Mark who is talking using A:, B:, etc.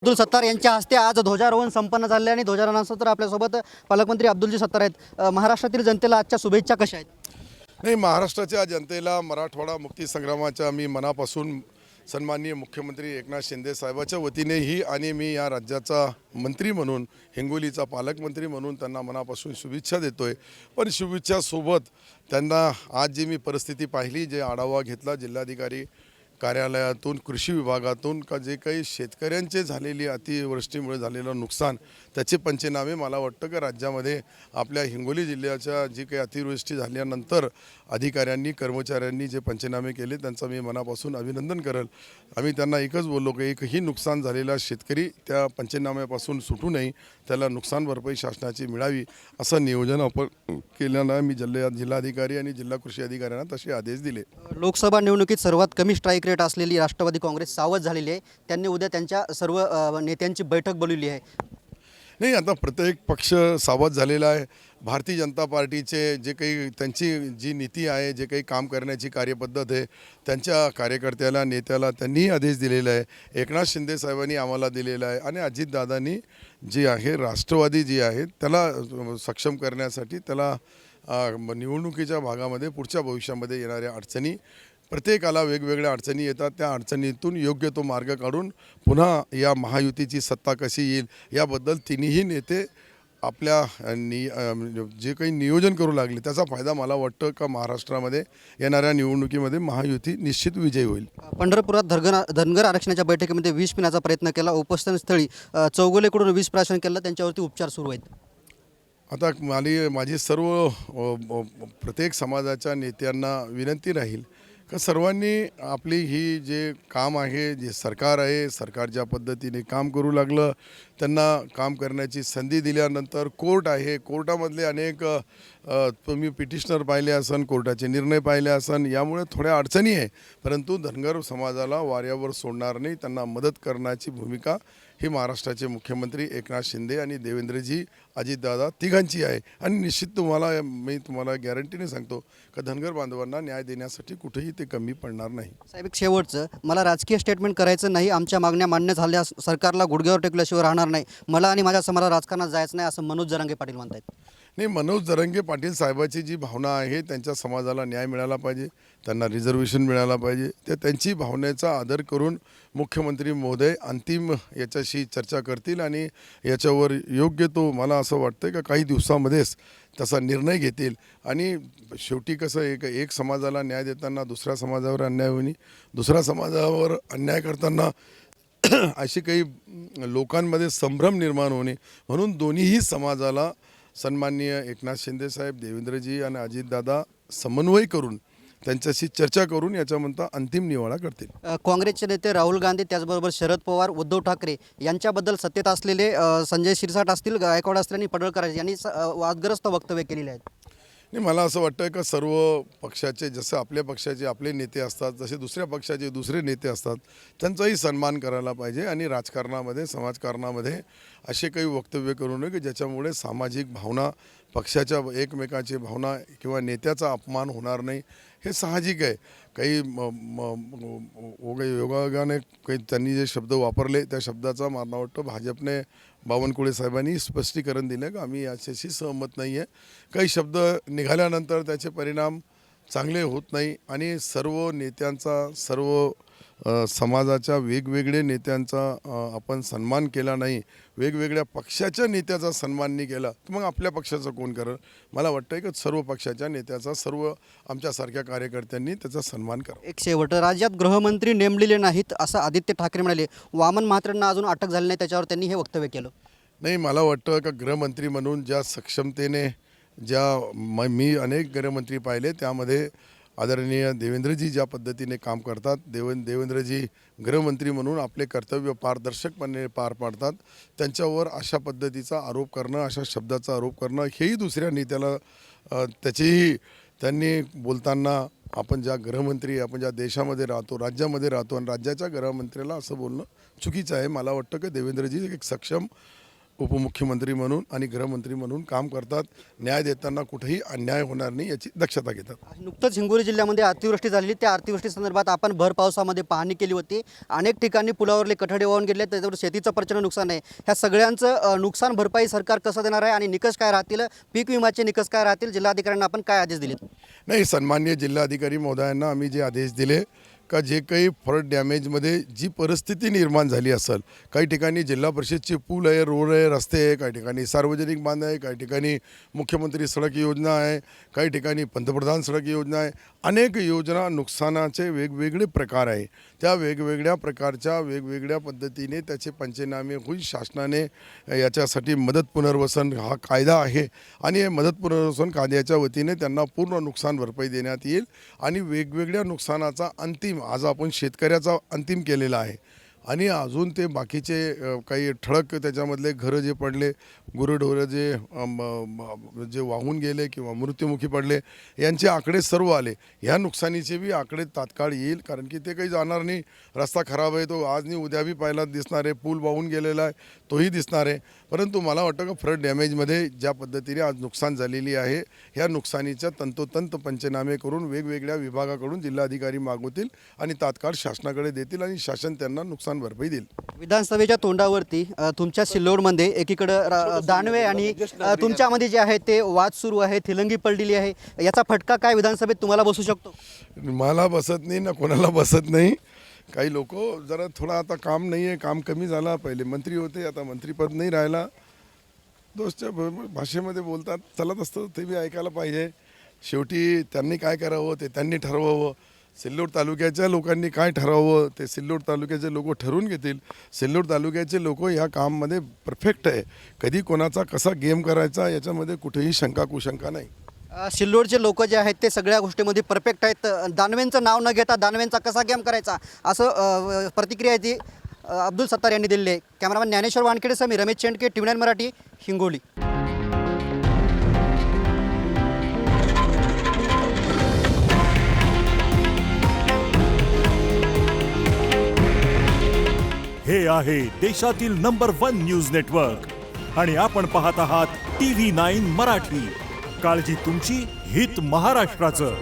A: अब्दुल सत्तार यांच्या हस्ते आज ध्वजारोहण संपन्न झाले आणि ध्वजारोहणानंतर आपल्यासोबत पालकमंत्री अब्दुलजी सत्तार आहेत। महाराष्ट्रातील जनतेला आजच्या शुभेच्छा कशा आहेत?
B: नाही, महाराष्ट्राच्या जनतेला मराठवाडा मुक्ती संग्रामाच्या मी मनापासून सन्माननीय मुख्यमंत्री एकनाथ शिंदे साहेबाच्या वतीनेही आणि मी या राज्याचा मंत्री म्हणून हिंगोलीचा पालकमंत्री म्हणून त्यांना मनापासून शुभेच्छा देतोय। पण शुभेच्छासोबत त्यांना आज जी मी परिस्थिती पाहिली, जे आढावा घेतला जिल्हाधिकारी कार्यालयातून, कृषी विभागातून, का जे काही शेतकऱ्यांचे झालेली अतिवृष्टीमुळे झालेलं नुकसान त्याचे पंचनामे मला वाटतं की राज्यामध्ये आपल्या हिंगोली जिल्ह्याच्या जी काही अतिवृष्टी झाल्यानंतर अधिकाऱ्यांनी कर्मचाऱ्यांनी जे पंचनामे केले त्यांचं मी मनापासून अभिनंदन करेल। आम्ही त्यांना एकच बोललो की एकही नुकसान झालेला शेतकरी त्या पंचनाम्यापासून सुटू नये, त्याला नुकसान भरपाई शासनाची मिळावी असं नियोजन आपण केल्यानं मी जिल्हाधिकारी आणि जिल्हा कृषी अधिकाऱ्यांना तसे आदेश दिले।
A: लोकसभा निवडणुकीत सर्वात कमी स्ट्राईक रेट असलेली राष्ट्रवादी काँग्रेस सावध झालेली आहे। त्यांनी उद्या त्यांच्या सर्व नेत्यांची बैठक बोलवली आहे।
B: नाही, आता प्रत्येक पक्ष सावध झालेला आहे। भारतीय जनता पार्टीचे जे काही त्यांची जी नीती आहे, जे काही काम करण्याची कार्यपद्धत आहे, त्यांच्या कार्यकर्त्याला नेत्याला त्यांनीही आदेश दिलेला आहे, एकनाथ शिंदे साहेबांनी आम्हाला दिलेला आहे आणि अजितदादांनी जी आहे राष्ट्रवादी जी आहे त्याला सक्षम करण्यासाठी त्याला निवडणुकीच्या भागामध्ये पुढच्या भविष्यामध्ये येणाऱ्या अडचणी, प्रत्येकाला वेगवेगळ्या अडचणी येतात, त्या अडचणीतून योग्य तो मार्ग काढून पुन्हा या महायुतीची सत्ता कशी येईल याबद्दल तिन्ही नेते आपल्या जे काही नियोजन करू लागले त्याचा फायदा मला वाटतं का महाराष्ट्रामध्ये येणाऱ्या निवडणुकीमध्ये महायुती निश्चित विजयी होईल।
A: पंढरपुरात धनगर आरक्षणाच्या बैठकीमध्ये विष पिण्याचा प्रयत्न केला। उपस्थळी चौगुलेकडून विष प्राशन केलं, त्यांच्यावरती उपचार सुरू आहेत।
B: आता माझी सर्व प्रत्येक समाजाच्या नेत्यांना विनंती राहील का सर्वांनी आपली ही जे काम आहे, जे सरकार आहे, सरकार ज्या पद्धतीने काम करू लागलं त्यांना काम करण्याची संधी दिल्यानंतर कोर्ट आहे, कोर्टामधले अनेक तुम्ही पिटिशनर पाहिले असन, कोर्टाचे निर्णय पाहिले असन, यामुळे थोड्या अडचणी आहे, परंतु धनगर समाजाला वाऱ्यावर सोडणार नाही, त्यांना मदत करण्याची भूमिका ही महाराष्ट्राचे मुख्यमंत्री एकनाथ शिंदे आणि देवेंद्रजी अजितदादा तिघांची आहे। आणि निश्चित मी तुम्हाला गॅरंटीने सांगतो का धनगर बांधवांना न्याय देण्यासाठी कुठेही ते कमी पडणार नाही।
A: साहेब, एक शेवटचं, मला राजकीय स्टेटमेंट करायचं नाही, आमच्या मागण्या मान्य झाल्या सरकारला गुडघ्यावर टेकल्याशिवाय राहणार नाही, मला आणि माझ्या समाजाला राजकारणात जायचं नाही असं मनोज जरांगे पाटील म्हणतात।
B: नाही, मनोज जरांगे पाटील साहेबाची जी भावना आहे, त्यांच्या समाजाला न्याय मिळाला पाहिजे, त्यांना रिझर्वेशन मिळाला पाहिजे, त्यांची भावनेचा आदर करून मुख्यमंत्री महोदय अंतिम याच्याशी चर्चा करतील आणि याच्यावर योग्य तो मला असं वाटतं का काही दिवसामध्येच तसा निर्णय घेतील। आणि शेवटी कसं एक समाजाला न्याय देताना दुसऱ्या समाजावर अन्याय होणे, दुसऱ्या समाजावर अन्याय करताना अशी काही लोकांमध्ये संभ्रम निर्माण होणे, म्हणून दोन्हीही समाजाला सन्माननीय एकनाथ शिंदे साहेब, देवेंद्रजी आणि अजितदादा समन्वय करून त्यांच्याशी चर्चा करून याच्यानंतर अंतिम निवाडा करतील।
A: काँग्रेसचे नेते राहुल गांधी, त्याचबरोबर शरद पवार, उद्धव ठाकरे यांच्याबद्दल सत्तेत असलेले संजय शिरसाट असतील, गायकवाड असतील आणि पडळकर यांनी वादग्रस्त वक्तव्य केलेले आहेत।
B: नाही, मला असं वाटतं का सर्व पक्षाचे जसं आपल्या पक्षाचे आपले नेते असतात, जसे दुसऱ्या पक्षाचे दुसरे नेते असतात, त्यांचाही सन्मान करायला पाहिजे आणि राजकारणामध्ये समाजकारणामध्ये असे काही वक्तव्य करू नये की ज्याच्यामुळे सामाजिक भावना, पक्षाच्या एकमेकाची भावना किंवा नेत्याचा अपमान होणार नाही, हे साहजिक आहे। काही योगायोगाने काही त्यांनी जे शब्द वापरले त्या शब्दाचा मला वाटतं भाजपने बावनकुळे साहेबांनी स्पष्टीकरण दिलं का आम्ही याच्याशी सहमत नाही आहे। काही शब्द निघाल्यानंतर त्याचे परिणाम चांगले होत नाही आणि सर्व नेत्यांचा, सर्व समाजाच्या वेगवेगळे नेत्यांचा आपण सन्मान केला नाही, वेगवेगळ्या पक्षाच्या नेत्याचा सन्मान नाही केला तर मग आपल्या पक्षाचं कोण करेल? मला वाटतं की सर्व पक्षाच्या नेत्याचा, सर्व आमच्यासारख्या कार्यकर्त्यांनी त्याचा सन्मान करा।
A: एक शेवट, राज्यात गृहमंत्री नेमलेले नाहीत असं आदित्य ठाकरे म्हणाले। वामन म्हात्रेंना अजून अटक झाली नाही, त्याच्यावर त्यांनी हे वक्तव्य केलं।
B: नाही, मला वाटतं का गृहमंत्री म्हणून ज्या सक्षमतेने मी अनेक गृहमंत्री पाहिले, त्यामध्ये आदरणीय देवेंद्रजी ज्या पद्धतीने काम करतात, देवेंद्रजी गृहमंत्री म्हणून आपले कर्तव्य पारदर्शकपणे पार पाडतात, त्यांच्यावर अशा पद्धतीचा आरोप करणं, अशा शब्दाचा आरोप करणं हेही दुसऱ्या नेत्याला त्याचीही त्यांनी बोलताना आपण ज्या गृहमंत्री, आपण ज्या देशामध्ये राहतो, राज्यामध्ये राहतो आणि राज्याच्या गृहमंत्र्याला असं बोलणं चुकीचं आहे। मला वाटतं की देवेंद्रजी एक सक्षम उपमुख्यमंत्री म्हणून आणि गृहमंत्री म्हणून काम करतात. न्याय देताना कुठेही अन्याय होणार नाही याची दक्षता घेतात.
A: नुकतंच हिंगोली जिल्ह्यामध्ये अतिवृष्टी झालेली, त्या अतिवृष्टी संदर्भात आपण भर पावसामध्ये पाहणी केली होती. अनेक ठिकाणी पुलावरले कठडे वाहून गेले, त्याच्यावर शेतीचं प्रचंड नुकसान आहे. ह्या सगळ्यांचं नुकसान भरपाई सरकार कसं देणार आहे आणि निकष काय राहतील, पीक विम्याचे निकष काय राहतील, जिल्हाधिकाऱ्यांना आपण काय आदेश दिलेत?
B: नाही, सन्माननीय जिल्हाधिकारी महोदयांना आम्ही जे आदेश दिले का जे काही फ्लड डॅमेजमध्ये जी परिस्थिती निर्माण झाली असेल, काही ठिकाणी जिल्हा परिषदचे पूल आहे, रोड आहे, रस्ते आहे, काही ठिकाणी सार्वजनिक बांध आहे, काही ठिकाणी मुख्यमंत्री सडक योजना आहे, काही ठिकाणी पंतप्रधान सडक योजना आहे, अनेक योजना नुकसानाचे वेगवेगळे प्रकार आहे. त्या वेगवेगळ्या प्रकारच्या वेगवेगळ्या पद्धतीने त्याचे पंचनामे होईल. शासनाने याच्यासाठी मदत पुनर्वसन हा कायदा आहे आणि मदत पुनर्वसन कायद्याच्या वतीने त्यांना पूर्ण नुकसान भरपाई देण्यात येईल आणि वेगवेगळ्या नुकसानाचा अंतिम आज आपण शेतकऱ्याचा अंतिम केलेला आहे आणि अजून ते बाकीचे काही ठळक त्याच्यामधले घरं जे पडले, गुरंढोरं जे वाहून गेले किंवा मृत्युमुखी पडले यांचे आकडे सर्व आले. ह्या नुकसानीचे बी आकडे तात्काळ येईल, कारण की ते काही जाणार नाही. रस्ता खराब आहे तो आज नाही उद्या बी पाहायला दिसणार आहे, पूल वाहून गेलेला आहे तोही दिसणार आहे. परंतु मला वाटतं का फ्लड डॅमेजमध्ये ज्या पद्धतीने आज नुकसान झालेली आहे ह्या नुकसानीच्या तंतोतंत पंचनामे करून वेगवेगळ्या विभागाकडून जिल्हाधिकारी मागवतील आणि तात्काळ शासनाकडे देतील आणि शासन त्यांना नुकसान भरपाई देईल.
A: विधानसभेच्या तोंडावरती तुमच्या सिल्लोडमध्ये एकीकडं दानवे आणि तुमच्यामध्ये जे आहे ते वाद सुरू आहे, थिलंगी पडलेली आहे. याचा फटका काय विधानसभेत तुम्हाला बसू शकतो?
B: मला बसत नाही ना कोणाला बसत नाही. काही लोक जरा थोडा आता काम नाही आहे, काम कमी झाला. पहिले मंत्री होते, आता मंत्रीपद नाही राहिला. दोस्तच्या भाषेमध्ये बोलतात, चालत असतं, ते बी ऐकायला पाहिजे. शेवटी त्यांनी काय करावं ते त्यांनी ठरवावं. सिल्लोड तालुक्याच्या लोकांनी काय ठरवावं ते सिल्लोड तालुक्याचे लोक ठरवून घेतील. सिल्लोड तालुक्याचे लोक ह्या काममध्ये परफेक्ट आहे. कधी कोणाचा कसा गेम करायचा याच्यामध्ये कुठेही शंका कुशंका नाही.
A: सिल्लोडचे लोक जे आहेत ते सगळ्या गोष्टीमध्ये परफेक्ट आहेत. दानवेंचं नाव न घेता दानवेंचा कसा गेम करायचा असं प्रतिक्रिया ती अब्दुल सत्तार यांनी दिलेली आहे. कॅमेरामॅन ज्ञानेश्वर वानखेडेसह मी रमेश चेंडके, TV9 मराठी, हिंगोली.
C: हे आहे देशातील नंबर 1 न्यूज नेटवर्क आणि आपण पाहत आहात TV9 मराठी. काळजी तुमची, हित महाराष्ट्राचं.